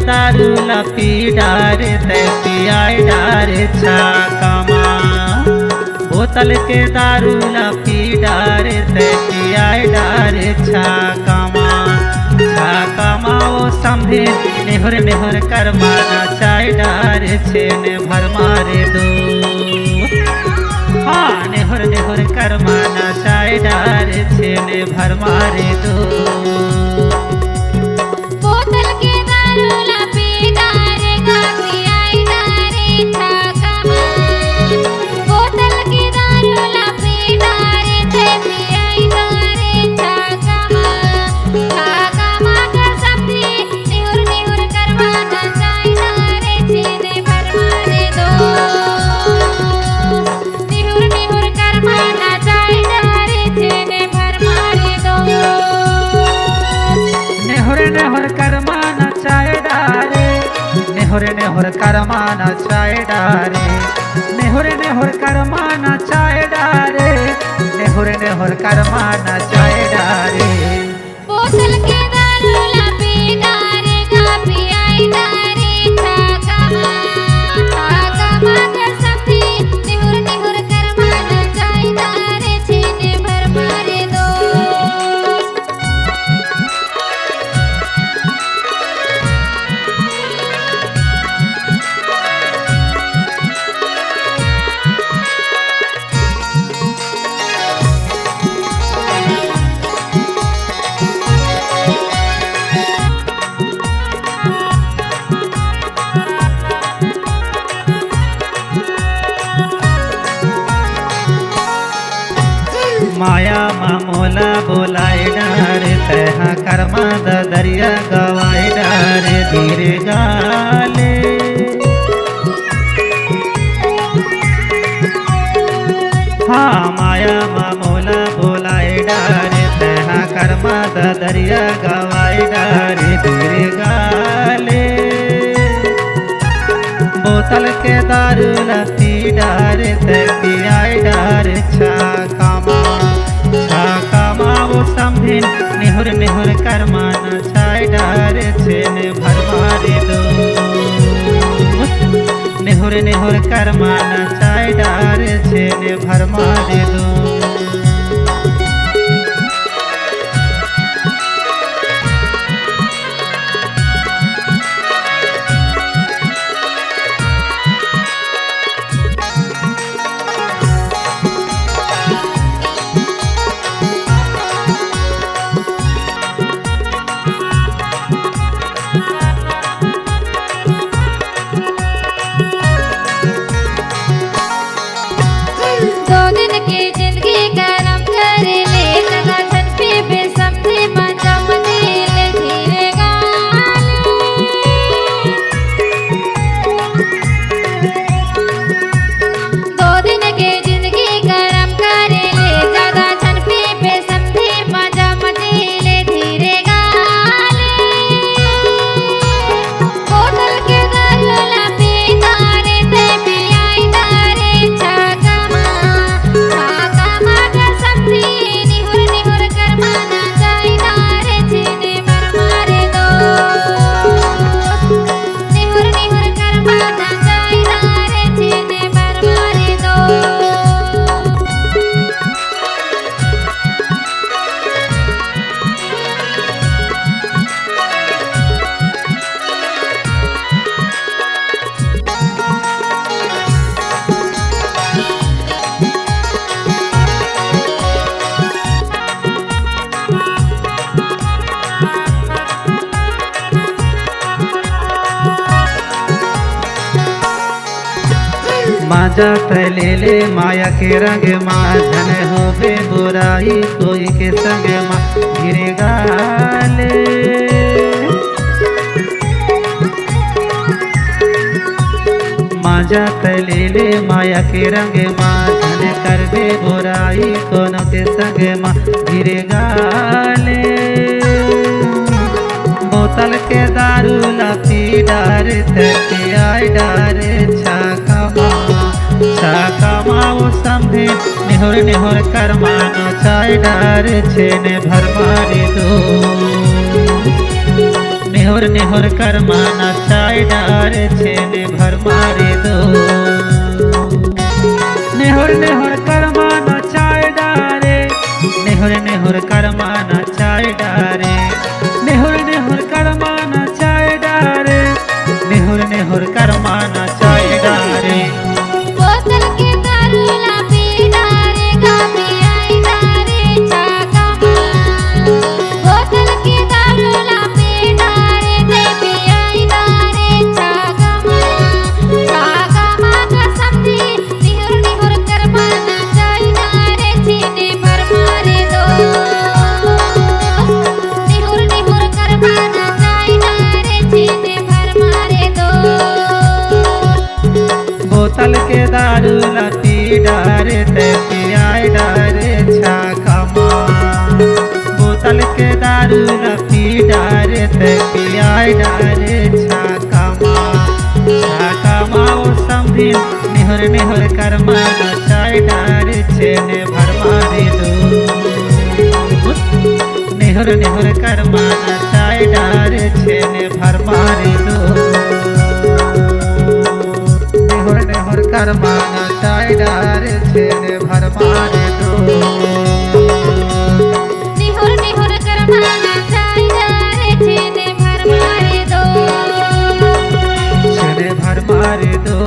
दारू लपी डार ते पियाई डार छाकमा। बोतल के दारू लपी डार ते पियाई डार छाकमा। छाकमा वो संभे नेहुर नेहुर कर माना चाय डार छेने भर मारे दो। हाँ नेहुर नेहुर कर माना चाय डार छेने भर मारे दो। बोतल के दारू लपी डार पियाई डार छाकमा। बोतल के दारू लपी डार पियाई डार छाकमा। छाकमा कर समझी निहुर निहुर कर माना चाय डार छेने भर मारे दो। निहुर निहुर कर माना चाय डार छेने भर मारे दो। नेहुर नेहुर कर माना चाय डारे। नेहुर नेहुर कर माना चाय डारे। नेहुर नेहुर कर माना चाय डारे। नेहुर नेहुर कर माना चाय डारे। बोतल के दारू लपी डार पियाई डार छाकमा। छाकमा कर समझी निहुर निहुर कर माना चाय डार छेने भर मारे दो। माया मामोला बोलाए डार तहा कर्मा दरिया गवाए डार धीरे गाले। हाँ माया मामोला बोलाए डार तहा कर्मा दरिया गवाए डार धीरे गाले। बोतल के दारू लपी डार ते पियाई डार छाकमा। छाकमा वो संभे निहुर निहुर कर माना चाय डार छेने भर मारे दो। निहुर निहुर कर माना चाय डार छेने भर मारे दो। दो दिन की जिंदगी करम कर ले लगा छन पे बेसमझी मजा मजील धीरे गाले। दो दिन की जिंदगी करम कर ले ज्यादा छन पे बेसमझी मजा मजील धीरे गाले। बोतल के दारू लपी डार ते पियाई डार छाकमा। छाकमा कर समझी निहुर निहुर कर माना चाय डार छेने भर मारे दो। निहुर निहुर कर माना चाय डार छेने भर मारे दो। माजा तले ले माया के रंग माझन हो बे बुराई कोई के संग माँ गिरे गाले। माजा तले ले माया के रंग माझन कर बे बुराई कोनो के संग माँ गिरे गाले। बोतल के दारू लपी डार ते पियाई डार छाकमा। छाकमा वो संभे निहुर निहुर कर मानो चाय डार छेने भर मारे दो। नेहुर नेहुर करमाना चाय डार छेने भर मारे दो नेहुर नेहुर करमाना चाय डारे नेहुर नेहुर करमाना चाय डारे नेहुर नेहुर करमाना चाय डारे नेहुर नेहुर करमाना चाय डारे बोतल के दारू ला पी डारेगा पियाई डारे छाका बोतल के दारू ला पी डारे दे पियाई डारे छाका का समझी निहुर निहुर करमाना चाय डारे छीने भर मारे दो निहुर निहुर करमाना चाय डारे छीने भर मारे दो बोतल के दारू लती डारे ते पियाई डारे छाका बोतल के दारू लती डारे ते पियाई डारे छाका ओ समझी निहुर निहुर करमाना चाय डारे छेने भर मारे दो निहुर निहुर करमाना चाय डारे छेने भर मारे दो नेहुर नेहुर करमाना चाय डारे छेने भर मारे दो निहुर निहुर करमाना चाय डारे छीने भर मारे दो छेने भर मारे दो